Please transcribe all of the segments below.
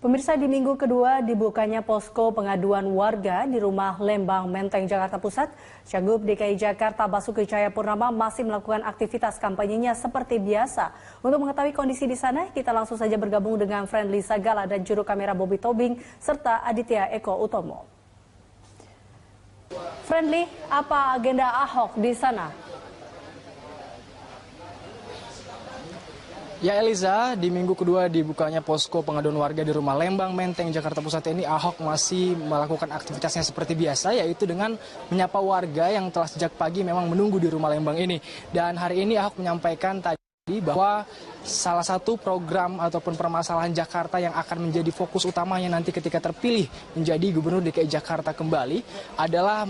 Pemirsa, di minggu kedua dibukanya posko pengaduan warga di rumah Lembang Menteng, Jakarta Pusat, Cagup DKI Jakarta Basuki Cahayapurnama masih melakukan aktivitas kampanyenya seperti biasa. Untuk mengetahui kondisi di sana, kita langsung saja bergabung dengan Friendly Sagala dan juru kamera Bobby Tobing serta Aditya Eko Utomo. Friendly, apa agenda Ahok di sana? Ya Eliza, di minggu kedua dibukanya posko pengaduan warga di rumah Lembang Menteng, Jakarta Pusat ini, Ahok masih melakukan aktivitasnya seperti biasa, yaitu dengan menyapa warga yang telah sejak pagi memang menunggu di rumah Lembang ini. Dan hari ini Ahok menyampaikan tadi bahwa salah satu program ataupun permasalahan Jakarta yang akan menjadi fokus utamanya nanti ketika terpilih menjadi Gubernur DKI Jakarta kembali adalah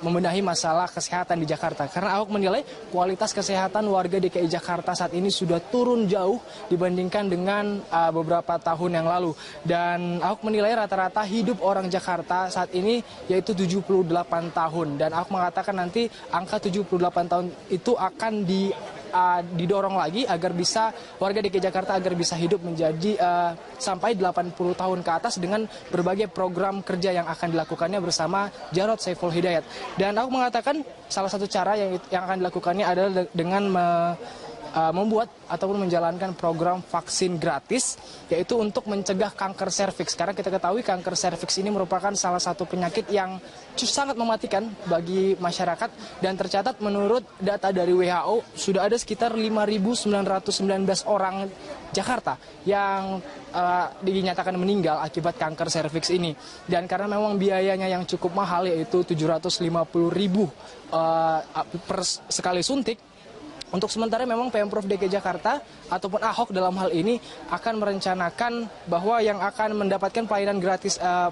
membenahi masalah kesehatan di Jakarta. Karena Ahok menilai kualitas kesehatan warga DKI Jakarta saat ini sudah turun jauh dibandingkan dengan beberapa tahun yang lalu. Dan Ahok menilai rata-rata hidup orang Jakarta saat ini yaitu 78 tahun. Dan Ahok mengatakan nanti angka 78 tahun itu akan didorong lagi agar bisa warga DKI Jakarta agar bisa hidup menjadi sampai 80 tahun ke atas dengan berbagai program kerja yang akan dilakukannya bersama Jarod Saiful Hidayat. Dan aku mengatakan salah satu cara yang akan dilakukannya adalah dengan membuat ataupun menjalankan program vaksin gratis, yaitu untuk mencegah kanker serviks. Karena kita ketahui kanker serviks ini merupakan salah satu penyakit yang sangat mematikan bagi masyarakat, dan tercatat menurut data dari WHO sudah ada sekitar 5.919 orang Jakarta yang dinyatakan meninggal akibat kanker serviks ini. Dan karena memang biayanya yang cukup mahal, yaitu 750.000 per sekali suntik, untuk sementara memang Pemprov DKI Jakarta ataupun Ahok dalam hal ini akan merencanakan bahwa yang akan mendapatkan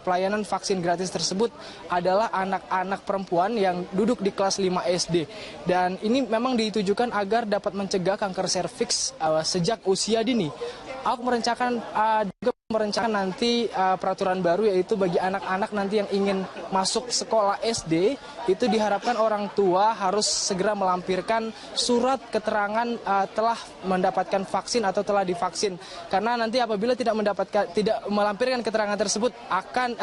pelayanan vaksin gratis tersebut adalah anak-anak perempuan yang duduk di kelas 5 SD. Dan ini memang ditujukan agar dapat mencegah kanker serviks sejak usia dini. Ahok merencanakan nanti peraturan baru, yaitu bagi anak-anak nanti yang ingin masuk sekolah SD itu diharapkan orang tua harus segera melampirkan surat keterangan telah mendapatkan vaksin atau telah divaksin. Karena nanti apabila tidak melampirkan keterangan tersebut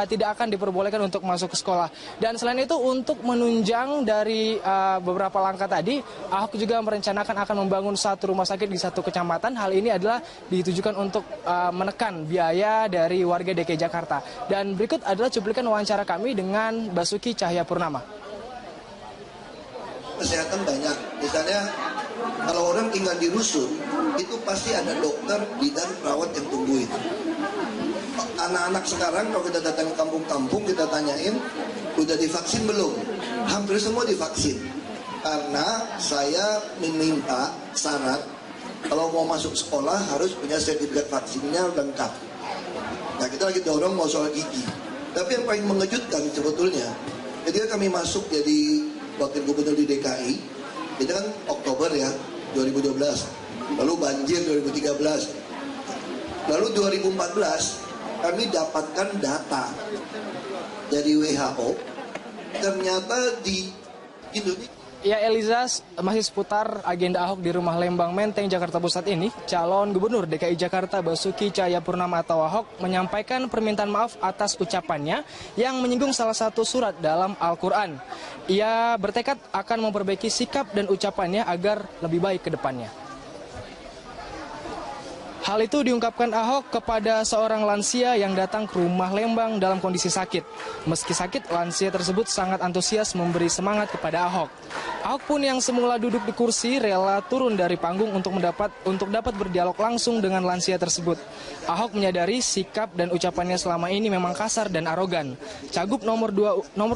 tidak akan diperbolehkan untuk masuk ke sekolah. Dan selain itu, untuk menunjang dari beberapa langkah tadi, Ahok juga merencanakan akan membangun satu rumah sakit di satu kecamatan. Hal ini adalah ditujukan untuk menekan biaya dari warga DKI Jakarta. Dan berikut adalah cuplikan wawancara kami dengan Basuki Cahayapurnama. Kesehatan banyak, misalnya kalau orang tinggal di rusun, itu pasti ada dokter, bidan, perawat yang tungguin. Anak-anak sekarang kalau kita datang ke kampung-kampung, kita tanyain, udah divaksin belum? Hampir semua divaksin. Karena saya meminta syarat, kalau mau masuk sekolah harus punya sertifikat vaksinnya lengkap. Nah, kita lagi dorong mau soal gigi. Tapi yang paling mengejutkan sebetulnya, ketika kami masuk jadi wakil gubernur di DKI, itu kan Oktober ya, 2012. Lalu banjir 2013. Lalu 2014 kami dapatkan data dari WHO, ternyata di Indonesia. Ya Eliza, masih seputar agenda Ahok di rumah Lembang Menteng, Jakarta Pusat ini, calon gubernur DKI Jakarta Basuki Cahayapurnama atau Ahok menyampaikan permintaan maaf atas ucapannya yang menyinggung salah satu surat dalam Al-Quran. Ia bertekad akan memperbaiki sikap dan ucapannya agar lebih baik ke depannya. Hal itu diungkapkan Ahok kepada seorang lansia yang datang ke rumah Lembang dalam kondisi sakit. Meski sakit, lansia tersebut sangat antusias memberi semangat kepada Ahok. Ahok pun yang semula duduk di kursi rela turun dari panggung untuk dapat berdialog langsung dengan lansia tersebut. Ahok menyadari sikap dan ucapannya selama ini memang kasar dan arogan. Cagup nomor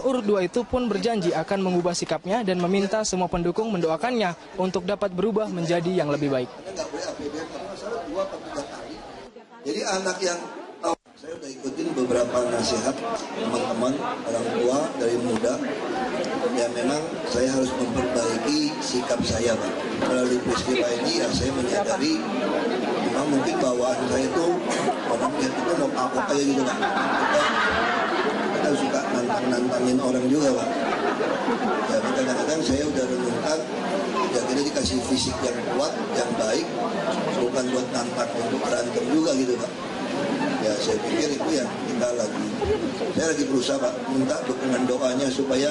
urut 2 itu pun berjanji akan mengubah sikapnya dan meminta semua pendukung mendoakannya untuk dapat berubah menjadi yang lebih baik. Jadi anak yang saya udah ikutin beberapa nasihat teman-teman orang tua dari muda, ya memang saya harus memperbaiki sikap saya, Pak. Melalui peristiwa ini ya saya menyadari memang mungkin bawaan saya itu orangnya itu mau apa kayak gitu, Pak. Kita suka nantangin orang juga, Pak. Ya kadang-kadang saya udah renungkan, ya kita dikasih fisik yang kuat, yang baik, bukan buat nantang untuk berantem juga gitu, Pak. Ya saya pikir itu yang kita saya lagi berusaha Pak, minta dukungan doanya supaya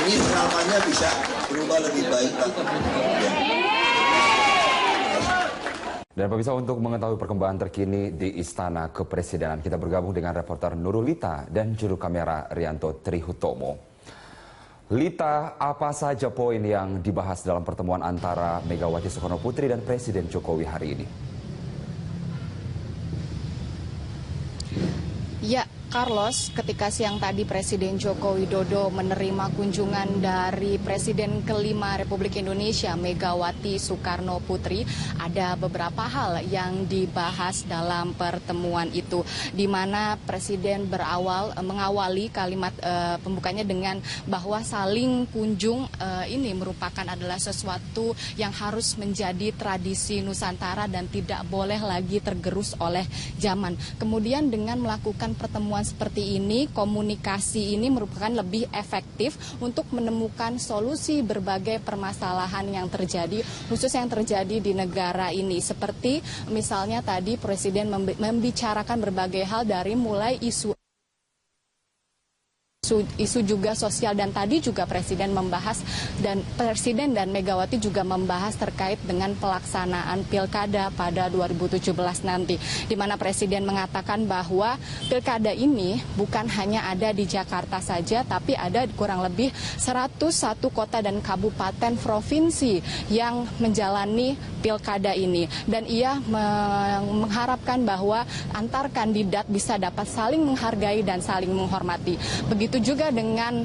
ini selamanya bisa berubah lebih baik Pak. Ya. Dan pemirsa, untuk mengetahui perkembangan terkini di Istana Kepresidenan, kita bergabung dengan reporter Nurulita dan juru kamera Rianto Trihutomo. Lita, apa saja poin yang dibahas dalam pertemuan antara Megawati Soekarnoputri dan Presiden Jokowi hari ini? Ya, Carlos, ketika siang tadi Presiden Joko Widodo menerima kunjungan dari Presiden kelima Republik Indonesia, Megawati Soekarno Putri, ada beberapa hal yang dibahas dalam pertemuan itu, di mana Presiden mengawali kalimat pembukanya dengan bahwa saling kunjung ini merupakan adalah sesuatu yang harus menjadi tradisi Nusantara dan tidak boleh lagi tergerus oleh zaman. Kemudian dengan melakukan pertemuan seperti ini, komunikasi ini merupakan lebih efektif untuk menemukan solusi berbagai permasalahan yang terjadi, khusus yang terjadi di negara ini. Seperti misalnya tadi Presiden membicarakan berbagai hal dari mulai isu juga sosial, dan tadi juga Presiden dan Megawati juga membahas terkait dengan pelaksanaan pilkada pada 2017 nanti, di mana Presiden mengatakan bahwa pilkada ini bukan hanya ada di Jakarta saja, tapi ada kurang lebih 101 kota dan kabupaten provinsi yang menjalani pilkada ini, dan ia mengharapkan bahwa antar kandidat bisa dapat saling menghargai dan saling menghormati. Begitu juga dengan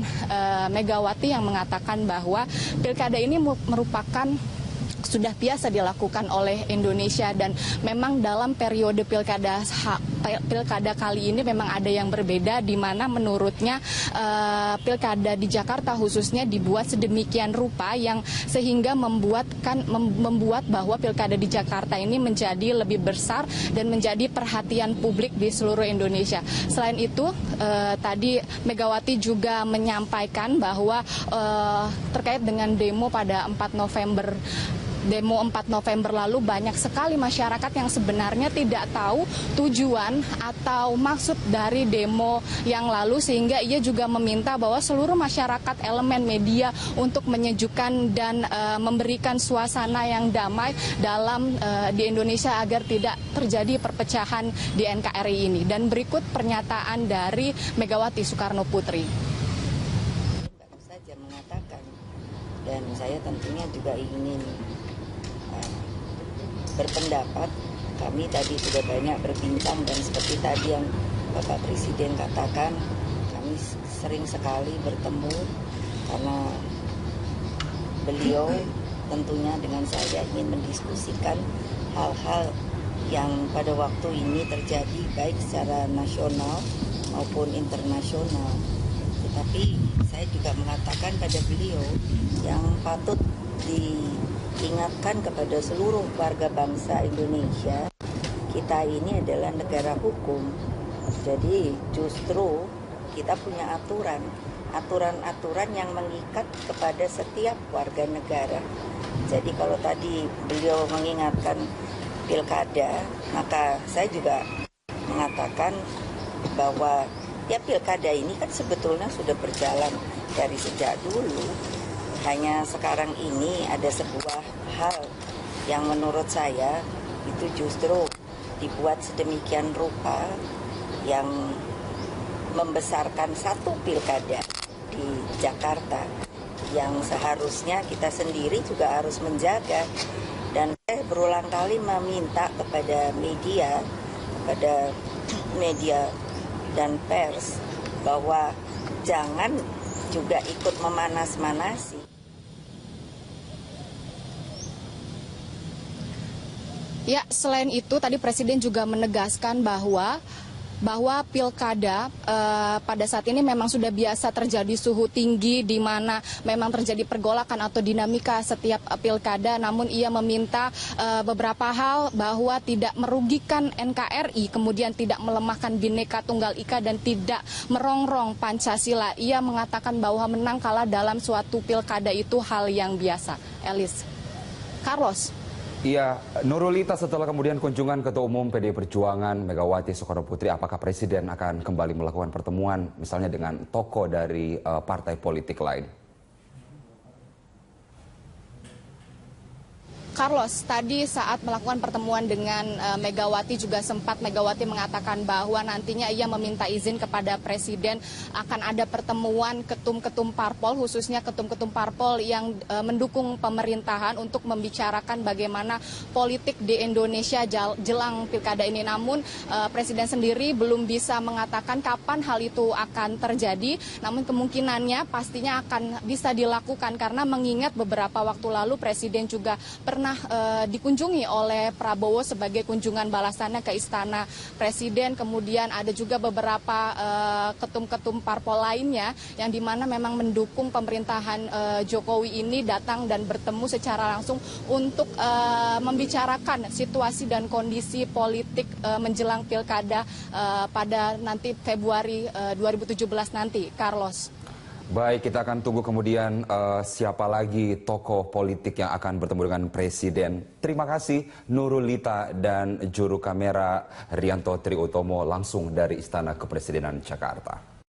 Megawati yang mengatakan bahwa pilkada ini merupakan sudah biasa dilakukan oleh Indonesia, dan memang dalam periode pilkada kali ini memang ada yang berbeda, di mana menurutnya pilkada di Jakarta khususnya dibuat sedemikian rupa yang sehingga membuat bahwa pilkada di Jakarta ini menjadi lebih besar dan menjadi perhatian publik di seluruh Indonesia. Selain itu tadi Megawati juga menyampaikan bahwa terkait dengan demo pada 4 November lalu, banyak sekali masyarakat yang sebenarnya tidak tahu tujuan atau maksud dari demo yang lalu, sehingga ia juga meminta bahwa seluruh masyarakat, elemen media untuk menyejukkan dan memberikan suasana yang damai di Indonesia agar tidak terjadi perpecahan di NKRI ini. Dan berikut pernyataan dari Megawati Soekarno Putri. Baru saja mengatakan, dan saya tentunya juga ingin berpendapat. Kami tadi sudah banyak berbincang, dan seperti tadi yang Bapak Presiden katakan, kami sering sekali bertemu karena beliau tentunya dengan saya ingin mendiskusikan hal-hal yang pada waktu ini terjadi baik secara nasional maupun internasional. Tetapi saya juga mengatakan pada beliau yang patut diingatkan kepada seluruh warga bangsa Indonesia, kita ini adalah negara hukum. Jadi justru kita punya aturan-aturan yang mengikat kepada setiap warga negara. Jadi kalau tadi beliau mengingatkan pilkada, maka saya juga mengatakan bahwa ya pilkada ini kan sebetulnya sudah berjalan dari sejak dulu. Hanya sekarang ini ada sebuah hal yang menurut saya itu justru dibuat sedemikian rupa yang membesarkan satu pilkada di Jakarta yang seharusnya kita sendiri juga harus menjaga. Dan saya berulang kali meminta kepada media dan pers bahwa jangan juga ikut memanas-manasi. Ya, selain itu tadi Presiden juga menegaskan bahwa pilkada pada saat ini memang sudah biasa terjadi suhu tinggi, di mana memang terjadi pergolakan atau dinamika setiap pilkada. Namun ia meminta beberapa hal, bahwa tidak merugikan NKRI, kemudian tidak melemahkan Bhinneka Tunggal Ika, dan tidak merongrong Pancasila. Ia mengatakan bahwa menang kalah dalam suatu pilkada itu hal yang biasa. Elis. Carlos. Iya, Nurulita, setelah kemudian kunjungan Ketua Umum PDI Perjuangan Megawati Soekarno Putri, apakah Presiden akan kembali melakukan pertemuan misalnya dengan tokoh dari partai politik lain? Carlos, tadi saat melakukan pertemuan dengan Megawati juga sempat Megawati mengatakan bahwa nantinya ia meminta izin kepada Presiden akan ada pertemuan ketum-ketum parpol, khususnya ketum-ketum parpol yang mendukung pemerintahan untuk membicarakan bagaimana politik di Indonesia jelang pilkada ini. Namun Presiden sendiri belum bisa mengatakan kapan hal itu akan terjadi, namun kemungkinannya pastinya akan bisa dilakukan karena mengingat beberapa waktu lalu Presiden juga pernah dikunjungi oleh Prabowo sebagai kunjungan balasannya ke Istana Presiden. Kemudian ada juga beberapa ketum-ketum parpol lainnya yang dimana memang mendukung pemerintahan Jokowi ini datang dan bertemu secara langsung untuk membicarakan situasi dan kondisi politik menjelang pilkada pada nanti Februari 2017 nanti, Carlos. Baik, kita akan tunggu kemudian siapa lagi tokoh politik yang akan bertemu dengan Presiden. Terima kasih Nurulita dan juru kamera Rianto Triutomo langsung dari Istana Kepresidenan Jakarta.